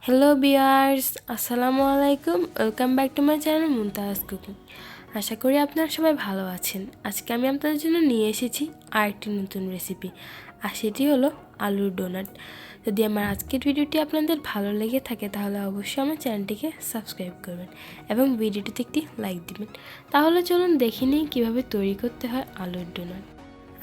Hello viewers, আসসালামু আলাইকুম। Welcome back to my channel Mumtaz cooking. আশা করি আপনারা সবাই ভালো আছেন। আজকে আমি আপনাদের জন্য নিয়ে এসেছি আরেকটি নতুন রেসিপি, আর সেটি হলো আলুর ডোনাট। যদি আমার আজকের ভিডিওটি আপনাদের ভালো লেগে থাকে তাহলে অবশ্যই আমার চ্যানেলটিকে সাবস্ক্রাইব করবেন এবং ভিডিওটিতে একটি লাইক দিবেন। তাহলে চলুন দেখে নিই কীভাবে তৈরি করতে হয় আলুর ডোনাট।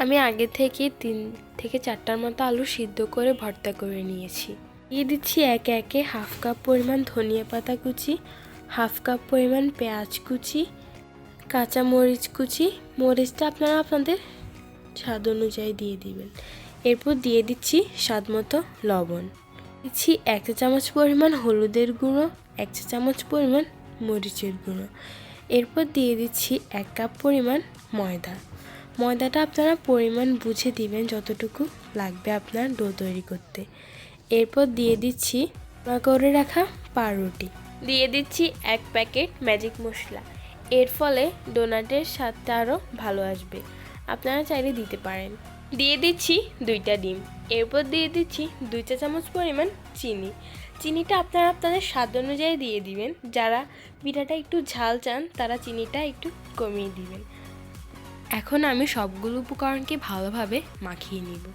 আমি আগে থেকে 3 থেকে 4টার মতো আলু সিদ্ধ করে ভর্তা করে নিয়েছি। দিয়ে দিচ্ছি একে একে হাফ কাপ পরিমাণ ধনিয়া পাতা কুচি, হাফ কাপ পরিমাণ পেঁয়াজ কুচি, কাঁচা মরিচ কুচি। মরিচটা আপনারা আপনাদের স্বাদ অনুযায়ী দিয়ে দিবেন। এরপর দিয়ে দিচ্ছি স্বাদ মতো লবণ, দিচ্ছি 1 চা চামচ পরিমাণ হলুদের গুঁড়ো, 1 চা চামচ পরিমাণ মরিচের গুঁড়ো। এরপর দিয়ে দিচ্ছি 1 কাপ পরিমাণ ময়দাটা আপনারা পরিমাণ বুঝে দিবেন যতটুকু লাগবে আপনার ডো তৈরি করতে। এরপর দিয়ে দিচ্ছি করে রাখা পাউরুটি, দিয়ে দিচ্ছি 1 প্যাকেট ম্যাজিক মশলা। এর ফলে ডোনাটের স্বাদটা আরও ভালো আসবে, আপনারা চাইলে দিতে পারেন। দিয়ে দিচ্ছি 2টা ডিম। এরপর দিয়ে দিচ্ছি 2 চা চামচ পরিমাণ চিনিটা আপনারা আপনাদের স্বাদ অনুযায়ী দিয়ে দিবেন। যারা পিঠাটা একটু ঝাল চান তারা চিনিটা একটু কমিয়ে দিবেন। এখন আমি সবগুলো উপকরণকে ভালোভাবে মাখিয়ে নিব।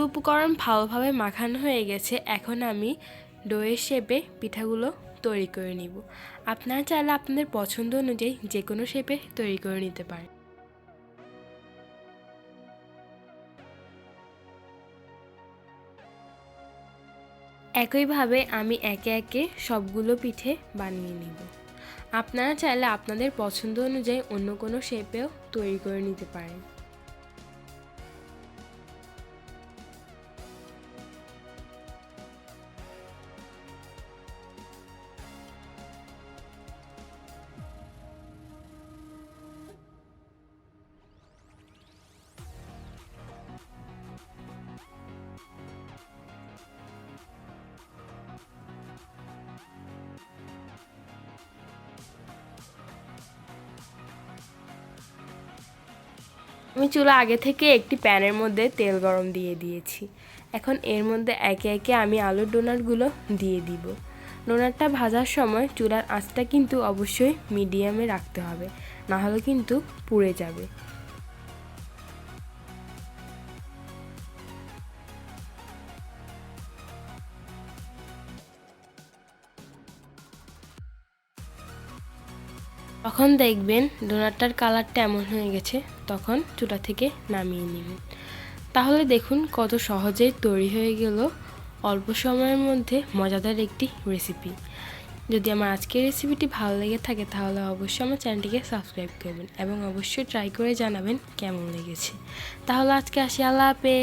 উপকরণ ভালোভাবে মাখানো হয়ে গেছে। এখন আমি ডোয়ের শেপে পিঠাগুলো তৈরি করে নিব। আপনারা চাইলে আপনাদের পছন্দ অনুযায়ী যে কোনো শেপে তৈরি করে নিতে পারেন। একইভাবে আমি একে একে সবগুলো পিঠে বানিয়ে নিব। আপনারা চাইলে আপনাদের পছন্দ অনুযায়ী অন্য কোনো শেপেও তৈরি করে নিতে পারেন। আমি চুলা আগে থেকে একটি প্যানের মধ্যে তেল গরম দিয়ে দিয়েছি। এখন এর মধ্যে একে একে আমি আলুর ডোনাটগুলো দিয়ে দিব। ডোনাটটা ভাজার সময় চুলার আঁচটা কিন্তু অবশ্যই মিডিয়ামে রাখতে হবে, না হলে কিন্তু পুড়ে যাবে। তখন দেখবেন ডোনাটটার কালারটা এমন হয়ে গেছে, তখন চুলা থেকে নামিয়ে নেবেন। তাহলে দেখুন কত সহজেই তৈরি হয়ে গেল অল্প সময়ের মধ্যে মজাদার একটি রেসিপি। যদি আমার আজকের রেসিপিটি ভালো লেগে থাকে তাহলে অবশ্যই আমার চ্যানেলটিকে সাবস্ক্রাইব করবেন এবং অবশ্যই ট্রাই করে জানাবেন কেমন লেগেছে। তাহলে আজকে আসি, আল্লাহ হাফেজ।